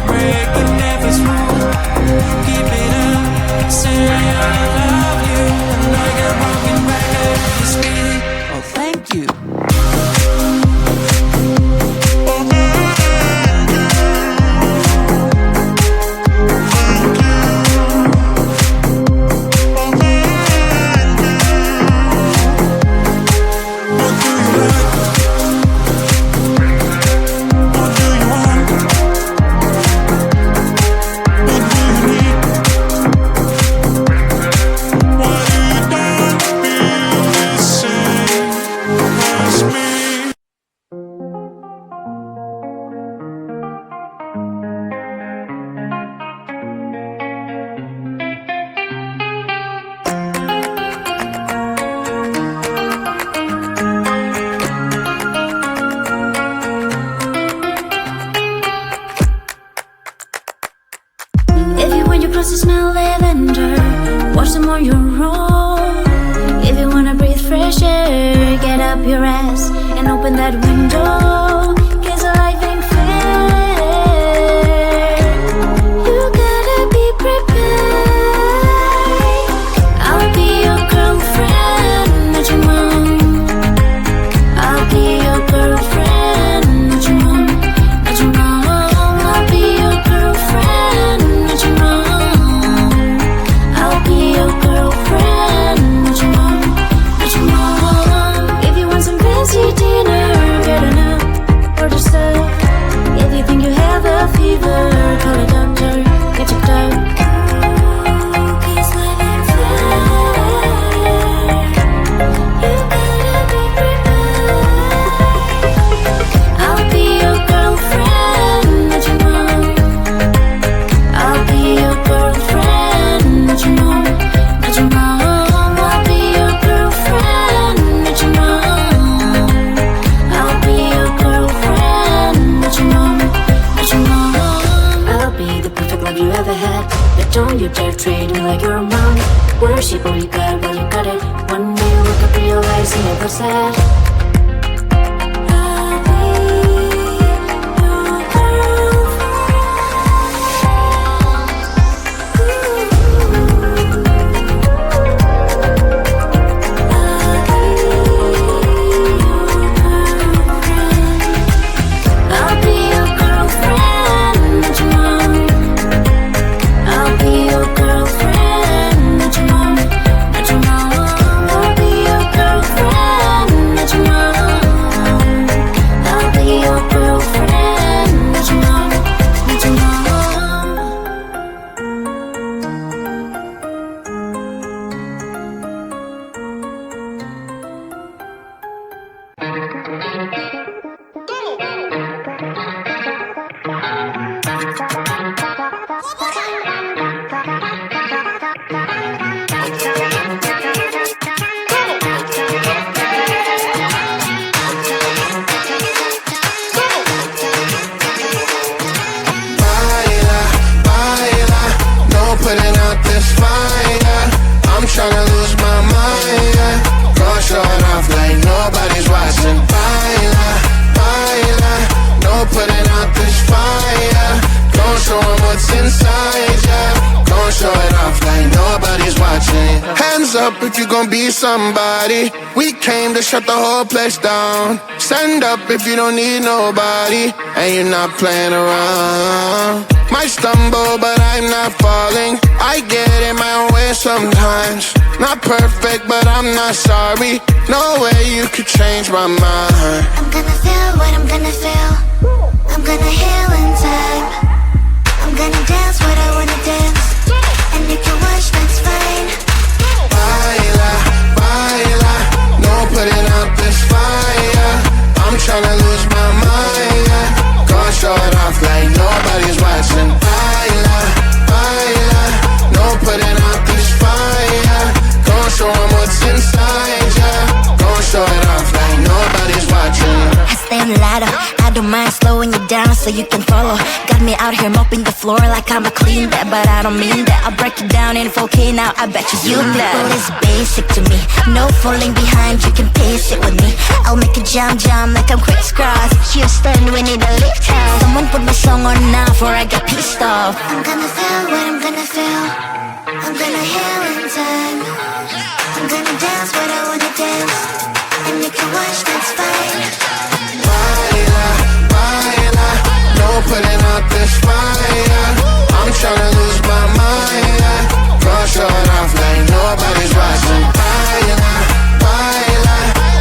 break, but never smooth. Keep it up, say I love you. Like a broken record, it's me. Oh, thank you. Somebody, we came to shut the whole place down. Stand up if you don't need nobody, and you're not playing around. Might stumble, but I'm not falling. I get in my own way sometimes. Not perfect, but I'm not sorry. No way you could change my mind. I'm gonna feel what I'm gonna feel. I'm gonna heal in time. I'm gonna dance what I wanna dance. And if you watch, that's fine. Baila, baila, no putting out this fire. I'm tryna lose my mind, yeah. Gonna show it off like nobody's watching. Baila, baila, no putting out this fire. Gonna show 'em what's inside, yeah. Gonna show it off like nobody's watching. I stay on the ladder, I don't mind slowing you down. so you can follow. Got me out here mopping the floor like I'm a clean that, but I don't mean that. I'll break it down in 4K now, I bet you that. People is basic to me, no falling behind, you can pace it with me. I'll make it jam like I'm crisscross. Houston, we need a lift house. Someone put my song on now before I get pissed off. I'm gonna feel what I'm gonna feel. I'm gonna heal in time. I'm gonna dance what I wanna dance, and you can watch, that's fine. Baila, baila, no putting out this fire. I'm tryna lose my mind, yeah. Go show it off like nobody's watching. Baila, baila,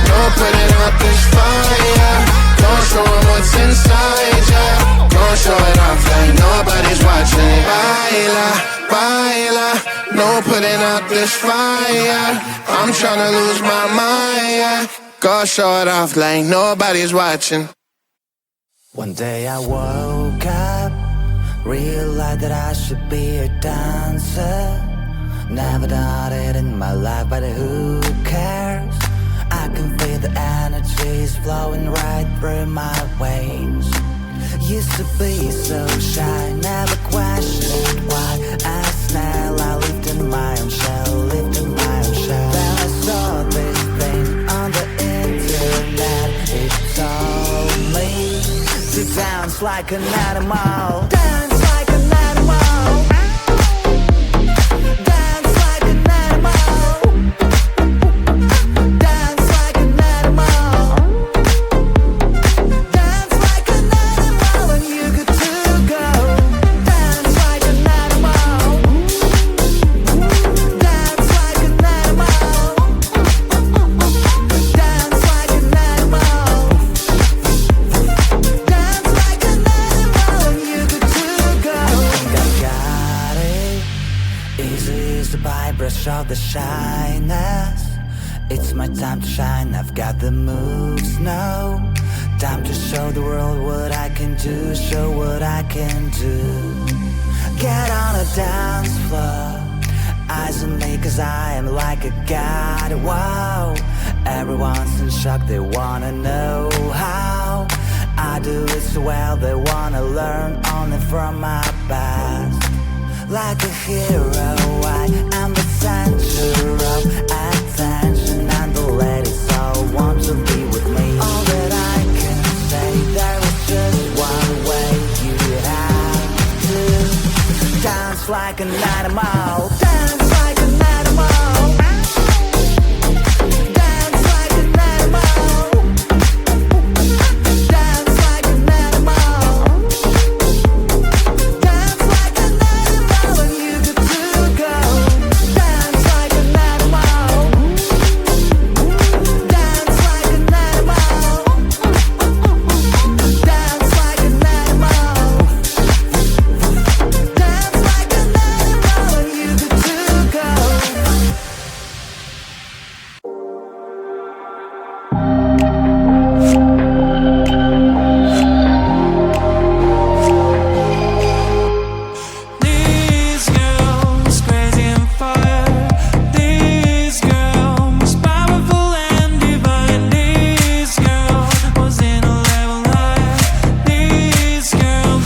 no putting out this fire. Don't show 'em what's inside, yeah. Don't show it off like nobody's watching. Baila, baila, no putting out this fire. I'm tryna lose my mind, yeah. Go show it off like nobody's watching. One day I woke up, realized that I should be a dancer. Never done it in my life, but who cares? I can feel the energies flowing right through my veins. Used to be so shy, never questioned why. As now I lived in my own shell, lived in my own shell. Then I saw this thing on the internet. It told me to dance like an animal. Dance like an animal. Dance like an animal. Dance like an animal. Dance like an animal, and you good to go. Dance like an animal. Dance like an animal. Dance like an animal. Dance like an animal, and you good to go. I think I got it. Easy as the brush of the shyness. It's my time to shine, I've got the moves now. Time to show the world what I can do, show what I can do. Get on a dance floor, eyes on me cause I am like a god, wow. Everyone's in shock, they wanna know how I do it so well, they wanna learn only from my past. Like a hero, I am the center of attention, and the ladies all want to be with me. All that I can say, there is just one way. You have to dance like an animal. Dance like an animal. Dance like an animal. Dance like an animal. Dance like an animal, and you good to go. Dance like an animal. Dance like an animal. Dance like an animal. Dance like an animal, and you good to go. This girl's crazy and fire. This girl was powerful and divine. This girl was in a level higher. This girl.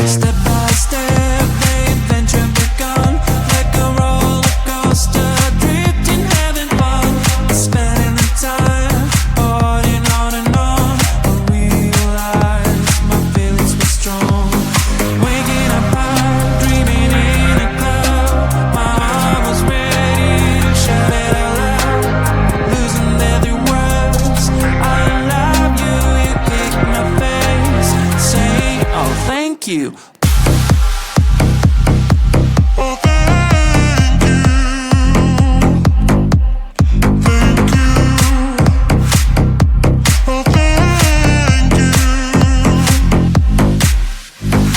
Step by step, the adventure begun. Like a roller coaster, drifting heaven bound. Spending the time, holding on and on. I realized my feelings were strong. Waking up high, dreaming in a cloud. My heart was ready to shout it out loud. Losing every words. I love you, you kicked my face. Saying, oh thank you.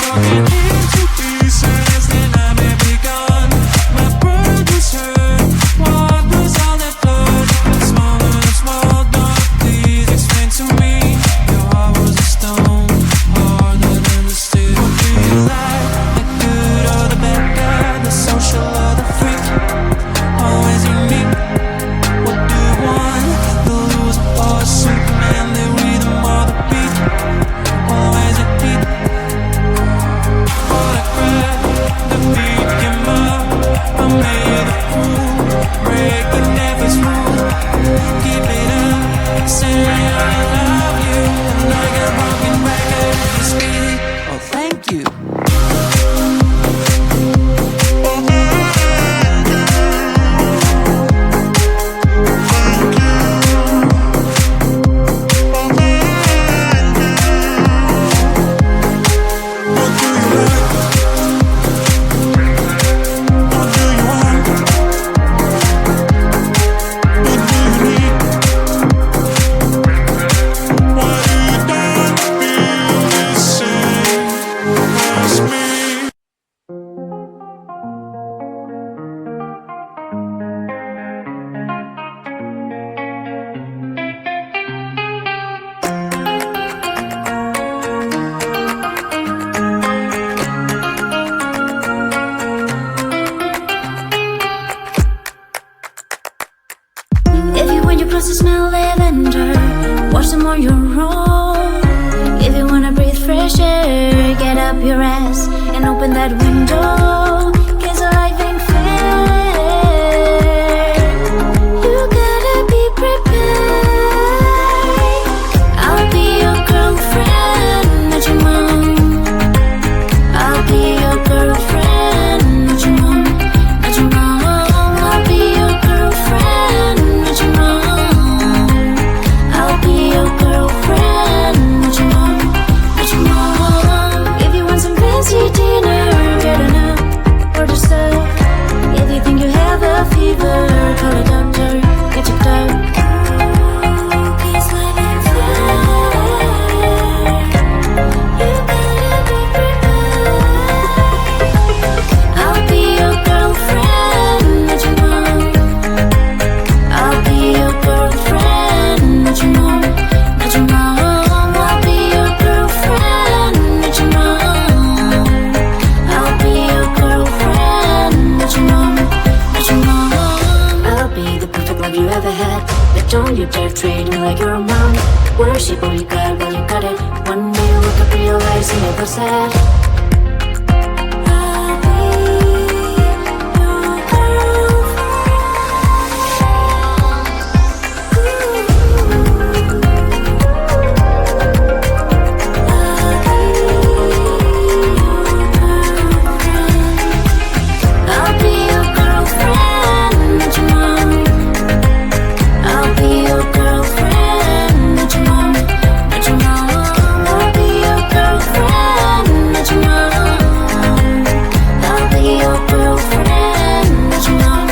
Broken into pieces, then I may be gone. My world was hurt, what was on that floor? Small, don't please explain to me. Your heart was a stone, harder than the steel. up your ass and open that window, 'cause life ain't fair. You gotta be prepared. I'll be your girlfriend, not your mom. I'll be your girlfriend, not your mom, not your mom. I'll be your girlfriend, not your mom. I'll be your girlfriend, not your mom, not your mom. If you want some fancy dinner, get enough for the stuff. If you think you have a fever, call a doctor, get checked out. Please let me fly. You gotta be prepared. I'll be your girlfriend, not your mom. I'll be your girlfriend, not your mom, not your mom. I'll be your girlfriend, not your mom. I'll be your girlfriend, not your mom, not your mom. I'll be the perfect love you ever had, but don't you dare treat me like you're a mom. Worship all you got while you got it. One day you wake up, realize you never said. I'll be your girlfriend. I'll be your girlfriend, not your mom. I'll be your girlfriend, not your mom, not your mom. I'll be your girlfriend, not your mom. I'll be your girlfriend, not your mom,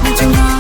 not your mom.